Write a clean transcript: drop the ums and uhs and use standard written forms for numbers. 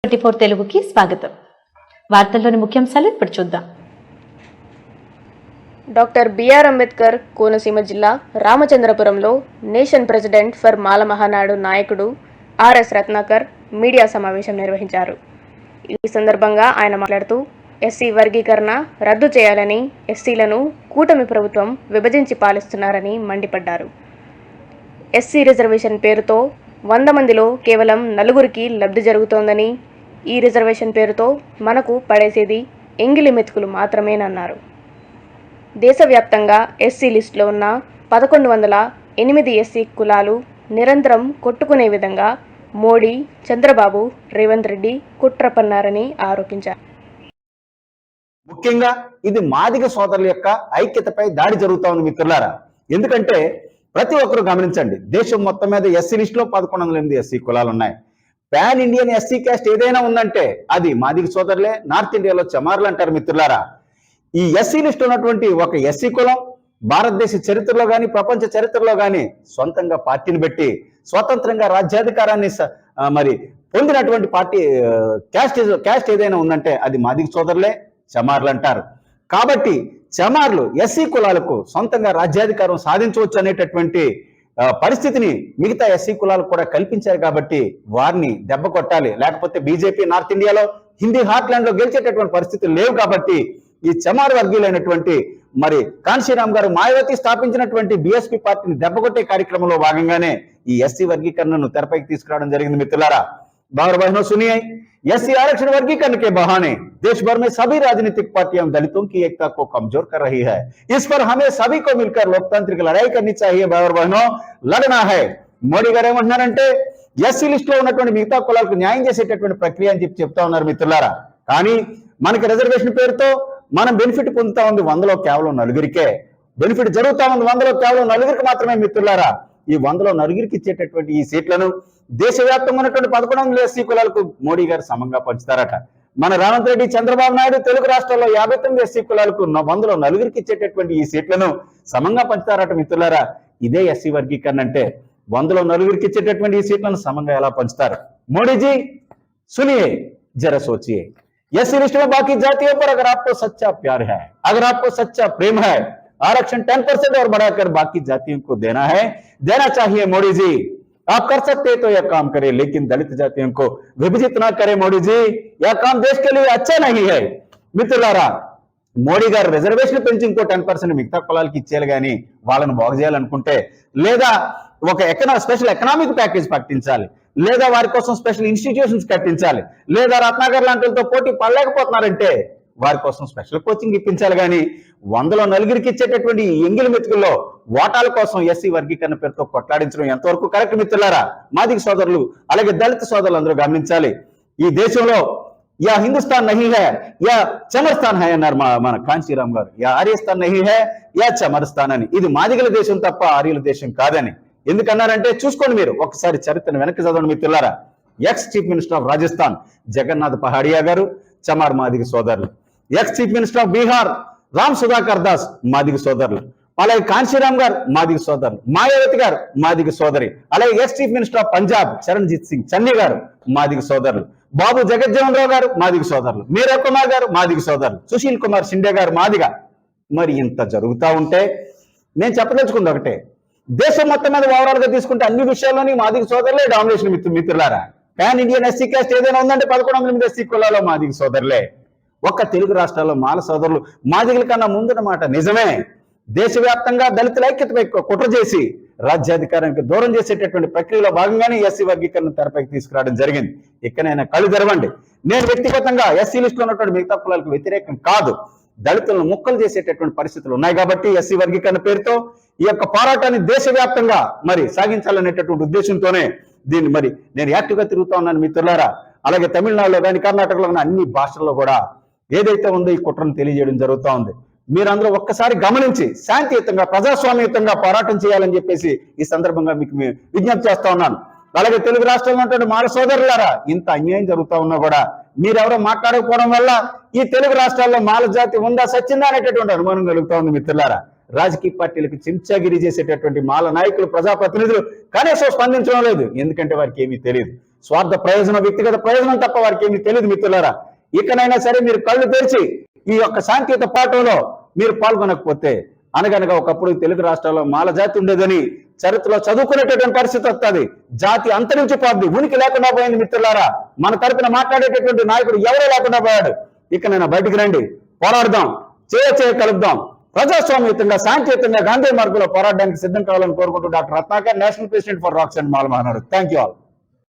24 తెలుగుకి స్వాగతం. వార్తల్లోని ముఖ్యాంశాలు ఇప్పుడు చూద్దాం. డాక్టర్ బిఆర్ అంబేద్కర్ కోనసీమ జిల్లా రామచంద్రపురంలో నేషన్ ప్రెసిడెంట్ ఫర్ మాల మహానాడు నాయకుడు ఆర్ఎస్ రత్నాకర్ మీడియా సమావేశం నిర్వహించారు. ఈ సందర్భంగా ఆయన మాట్లాడుతూ ఎస్సీ వర్గీకరణ రద్దు చేయాలని, ఎస్సీలను కూటమి ప్రభుత్వం విభజించి పాలిస్తున్నారని మండిపడ్డారు. ఎస్సీ రిజర్వేషన్ పేరుతో 100 మందిలో కేవలం 4 లబ్ధి జరుగుతోందని, ఈ రిజర్వేషన్ పేరుతో మనకు పడేసేది ఎంగిలి మెతుకులు మాత్రమేనన్నారు. దేశవ్యాప్తంగా ఎస్సీ లిస్టులో ఉన్న 1108 ఎస్సీ కులాలు నిరంతరం కొట్టుకునే విధంగా మోడీ, చంద్రబాబు, రేవంత్ రెడ్డి కుట్ర పన్నారని ఆరోపించారు. ముఖ్యంగా ఇది మాదిగ సోదరుల యొక్క ఐక్యతపై దాడి జరుగుతా ఉంది మిత్రులారా. ఎందుకంటే ప్రతి ఒక్కరు గమనించండి, దేశం మొత్తం మీద ఎస్సీ లిస్టులో 1108 ఎస్సీ కులాలు ఉన్నాయి. పాన్ ఇండియన్ ఎస్సీ క్యాస్ట్ ఏదైనా ఉందంటే అది మాదిగ సోదరులే. నార్త్ ఇండియాలో చమార్లు అంటారు మిత్రులారా. ఈ ఎస్సీ లిస్ట్ ఉన్నటువంటి ఒక ఎస్సీ కులం భారతదేశ చరిత్రలో కానీ ప్రపంచ చరిత్రలో కానీ సొంతంగా పార్టీని పెట్టి స్వతంత్రంగా రాజ్యాధికారాన్ని మరి పొందినటువంటి పార్టీ క్యాస్ట్ ఏదైనా ఉందంటే అది మాదిగ సోదరులే, చమార్లు అంటారు. కాబట్టి చమార్లు ఎస్సీ కులాలకు సొంతంగా రాజ్యాధికారం సాధించవచ్చు అనేటటువంటి పరిస్థితిని మిగతా ఎస్సీ కులాలకు కూడా కల్పించారు. కాబట్టి వారిని దెబ్బ కొట్టాలి, లేకపోతే బీజేపీ నార్త్ ఇండియాలో హిందీ హార్ట్లాండ్ లో గెలిచేటటువంటి పరిస్థితులు లేవు. కాబట్టి ఈ చమార్ వర్గీయులైనటువంటి మరి కాన్షీరామ్ గారు మాయావతి స్థాపించినటువంటి బీఎస్పీ పార్టీని దెబ్బకొట్టే కార్యక్రమంలో భాగంగానే ఈ ఎస్సీ వర్గీకరణను తెరపైకి తీసుకురావడం జరిగింది మిత్రులారా. बार बहनों सुनिए, एससी आरक्षण वर्गीकरण के बहाने देश भर में सभी राजनीतिक पार्टियां दलितों की एकता को कमजोर कर रही है. इस पर हमें सभी को मिलकर लोकतांत्रिक लड़ाई करनी चाहिए. बार बहनों लड़ना है. మోడీ గారు ఏమంటున్నారంటే ఎస్సీ లిస్ట్ లో ఉన్నటువంటి మిగతా కులాలకు న్యాయం చేసేటటువంటి ప్రక్రియ అని చెప్తా ఉన్నారు మిత్రులారా. కానీ మనకి రిజర్వేషన్ పేరుతో మనం బెనిఫిట్ పొందుతా ఉంది 100లో కేవలం 4కే బెనిఫిట్ జరుగుతా ఉంది. 100లో కేవలం 4కి మాత్రమే మిత్రులారా. ఈ 100లో 4కి ఇచ్చేటటువంటి ఈ సీట్లను దేశవ్యాప్తంగా ఉన్నటువంటి 1100 ఎస్సీ కులాలకు మోడీ గారు సమంగా పంచుతారట. మన రేవంత్ రెడ్డి, చంద్రబాబు నాయుడు తెలుగు రాష్ట్రాల్లో 59 ఎస్సీ కులాలకు 100లో 4కి ఇచ్చేటటువంటి ఈ సీట్లను సమంగా పంచుతారట మిత్రులారా. ఇదే ఎస్సీ వర్గీకరణ అంటే 100లో 4కి ఇచ్చేటటువంటి ఈ సీట్లను సమంగా ఎలా పంచుతారు? మోడీజీ सुनिए, जरा सोचिए. एससी लिस्ट में बाकी जातियों पर अगर आपको सच्चा प्यार है, अगर आपको सच्चा प्रेम है, आरक्षण 10% और बढ़ाकर बाकी जातियों को देना है, देना चाहिए मोदी जी. आप कर सकते तो यह काम करें, लेकिन दलित जातियों को विभाजित ना करें मोदी जी. यह काम देश के लिए अच्छा नहीं है. మిత్రులారా, మోడీ గారు రిజర్వేషన్ పెంచి ఇంకో 10% మిగతా కులాలకి ఇచ్చేయాలి కానీ వాళ్ళని బాగు చేయాలనుకుంటే, లేదా ఒక స్పెషల్ ఎకనామిక్ ప్యాకేజ్ ప్రకటించాలి, లేదా వారి కోసం స్పెషల్ ఇన్స్టిట్యూషన్స్ కట్టించాలి, లేదా రత్నాకర్ లాంటితో పోటీ పడలేకపోతున్నారంటే వారి కోసం స్పెషల్ కోచింగ్ ఇప్పించాలి. కానీ 100లో 4కి ఇచ్చేటటువంటి ఎంగిలి మెతుకుల్లో ఓటాల కోసం ఎస్సీ వర్గీకరణ పేరుతో కొట్లాడించడం ఎంతవరకు కరెక్ట్ మిత్రులారా? మాదిగ సోదరులు అలాగే దళిత సోదరులు అందరూ గమనించాలి. ఈ దేశంలో యా హిందుస్థాన్ నహీ హై యా చమర్స్థాన్ హై అన్నారు మన కాంచీరామ్ గారు. యా ఆర్యస్థాన్ నహీ హై యా చమర్స్థాన్ అని. ఇది మాదిగల దేశం తప్ప ఆర్యుల దేశం కాదని ఎందుకన్నారంటే చూసుకోండి, మీరు ఒకసారి చరిత్రను వెనక్కి చదవండి మిత్రులారా. Ex chief minister of Rajasthan Jagannath Pahadia గారు చమార్ మాదిగ సోదరులు. Ex chief minister of Bihar Ram Sudhakar Das Madiga సోదరులు. అలాగే కాంశీరామ్ గారు మాదిగ సోదరులు. మాయావతి గారు మాదిగ సోదరి. అలాగే X chief minister of Punjab Charanjit Singh Channi గారు మాదిగ సోదరులు. బాబు జగజ్జీవన్ రావు గారు మాదిగ సోదరులు. మీరా కుమార్ గారు మాదిగ సోదరులు. సుశీల్ కుమార్ షిండే గారు మాదిగ. మరి ఇంత జరుగుతూ ఉంటే నేను చెప్పదలుచుకుంది ఒకటే, దేశం మొత్తం మీద ఓవరాల్ గా తీసుకుంటే అన్ని విషయాల్లోని మాదిగ సోదరులే డామినేషన్ మిత్రులారా. పాన్ ఇండియన్ ఎస్సీ క్యాస్ట్ ఏదైనా ఉందంటే 1108 ఎస్సీ కులాల్లో మాదిగ సోదరులే. ఒక్క తెలుగు రాష్ట్రాల్లో మాల సోదరులు మాదిగల కన్నా ముందున్నమాట నిజమే. దేశవ్యాప్తంగా దళితుల ఐక్యతపై కుట్ర చేసి రాజ్యాధికారానికి దూరం చేసేటటువంటి ప్రక్రియలో భాగంగానే ఎస్సీ వర్గీకరణ తెరపైకి తీసుకురావడం జరిగింది. ఇక్కడైనా కళ్ళు తెరవండి. నేను వ్యక్తిగతంగా ఎస్సీ లిస్టులో ఉన్నటువంటి మిగతా కులాలకు వ్యతిరేకం కాదు. దళితులను ముక్కలు చేసేటటువంటి పరిస్థితులు ఉన్నాయి కాబట్టి ఎస్సీ వర్గీకరణ పేరుతో ఈ యొక్క పోరాటాన్ని దేశవ్యాప్తంగా మరి సాగించాలనేటటువంటి ఉద్దేశంతోనే దీన్ని మరి నేను యాక్టివ్గా తిరుగుతా ఉన్నాను మిత్రులారా. అలాగే తమిళనాడులో కానీ కర్ణాటకలో కానీ అన్ని భాషల్లో కూడా ఏదైతే ఉందో ఈ కుట్రను తెలియజేయడం జరుగుతూ ఉంది. మీరందరూ ఒక్కసారి గమనించి శాంతియుతంగా ప్రజాస్వామ్యయుతంగా పోరాటం చేయాలని చెప్పేసి ఈ సందర్భంగా మీకు విజ్ఞప్తి చేస్తా ఉన్నాను. అలాగే తెలుగు రాష్ట్రంలో ఉన్నటువంటి మాల సోదరులారా, ఇంత అన్యాయం జరుగుతా ఉన్నా కూడా మీరెవరో మాట్లాడకపోవడం వల్ల ఈ తెలుగు రాష్ట్రాల్లో మాల జాతి ఉందా సచ్చిందా అనేటటువంటి అనుమానం కలుగుతా ఉంది మిత్రులారా. రాజకీయ పార్టీలకు చెంచాగిరి చేసేటటువంటి మాల నాయకులు, ప్రజాప్రతినిధులు కనీసం స్పందించడం లేదు. ఎందుకంటే వారికి ఏమీ తెలియదు. స్వార్థ ప్రయోజనం, వ్యక్తిగత ప్రయోజనం తప్ప వారికి ఏమీ తెలియదు మిత్రులారా. ఇకనైనా సరే మీరు కళ్ళు తెరిచి ఈ యొక్క శాంతియుత పాఠంలో మీరు పాల్గొనకపోతే, అనగనగా ఒకప్పుడు తెలుగు రాష్ట్రాల్లో మాల జాతి ఉండేదని చరిత్రలో చదువుకునేటటువంటి పరిస్థితి వస్తుంది. జాతి అంతరించిపోద్ది, ఉనికి లేకుండా పోయింది మిత్రులారా. మన తరపున మాట్లాడేటటువంటి నాయకుడు ఎవరో లేకుండా పోయాడు. ఇకనైనా బయటికి రండి, పోరాడదాం, చేయ కలుపుదాం, ప్రజాస్వామ్యతంగా శాంతియుతంగా గాంధీ మార్గంలో పోరాడడానికి సిద్ధం కావాలని కోరుకుంటూ doctor Ratnakar, national president for racks and Mala Mahanadu. Thank you all.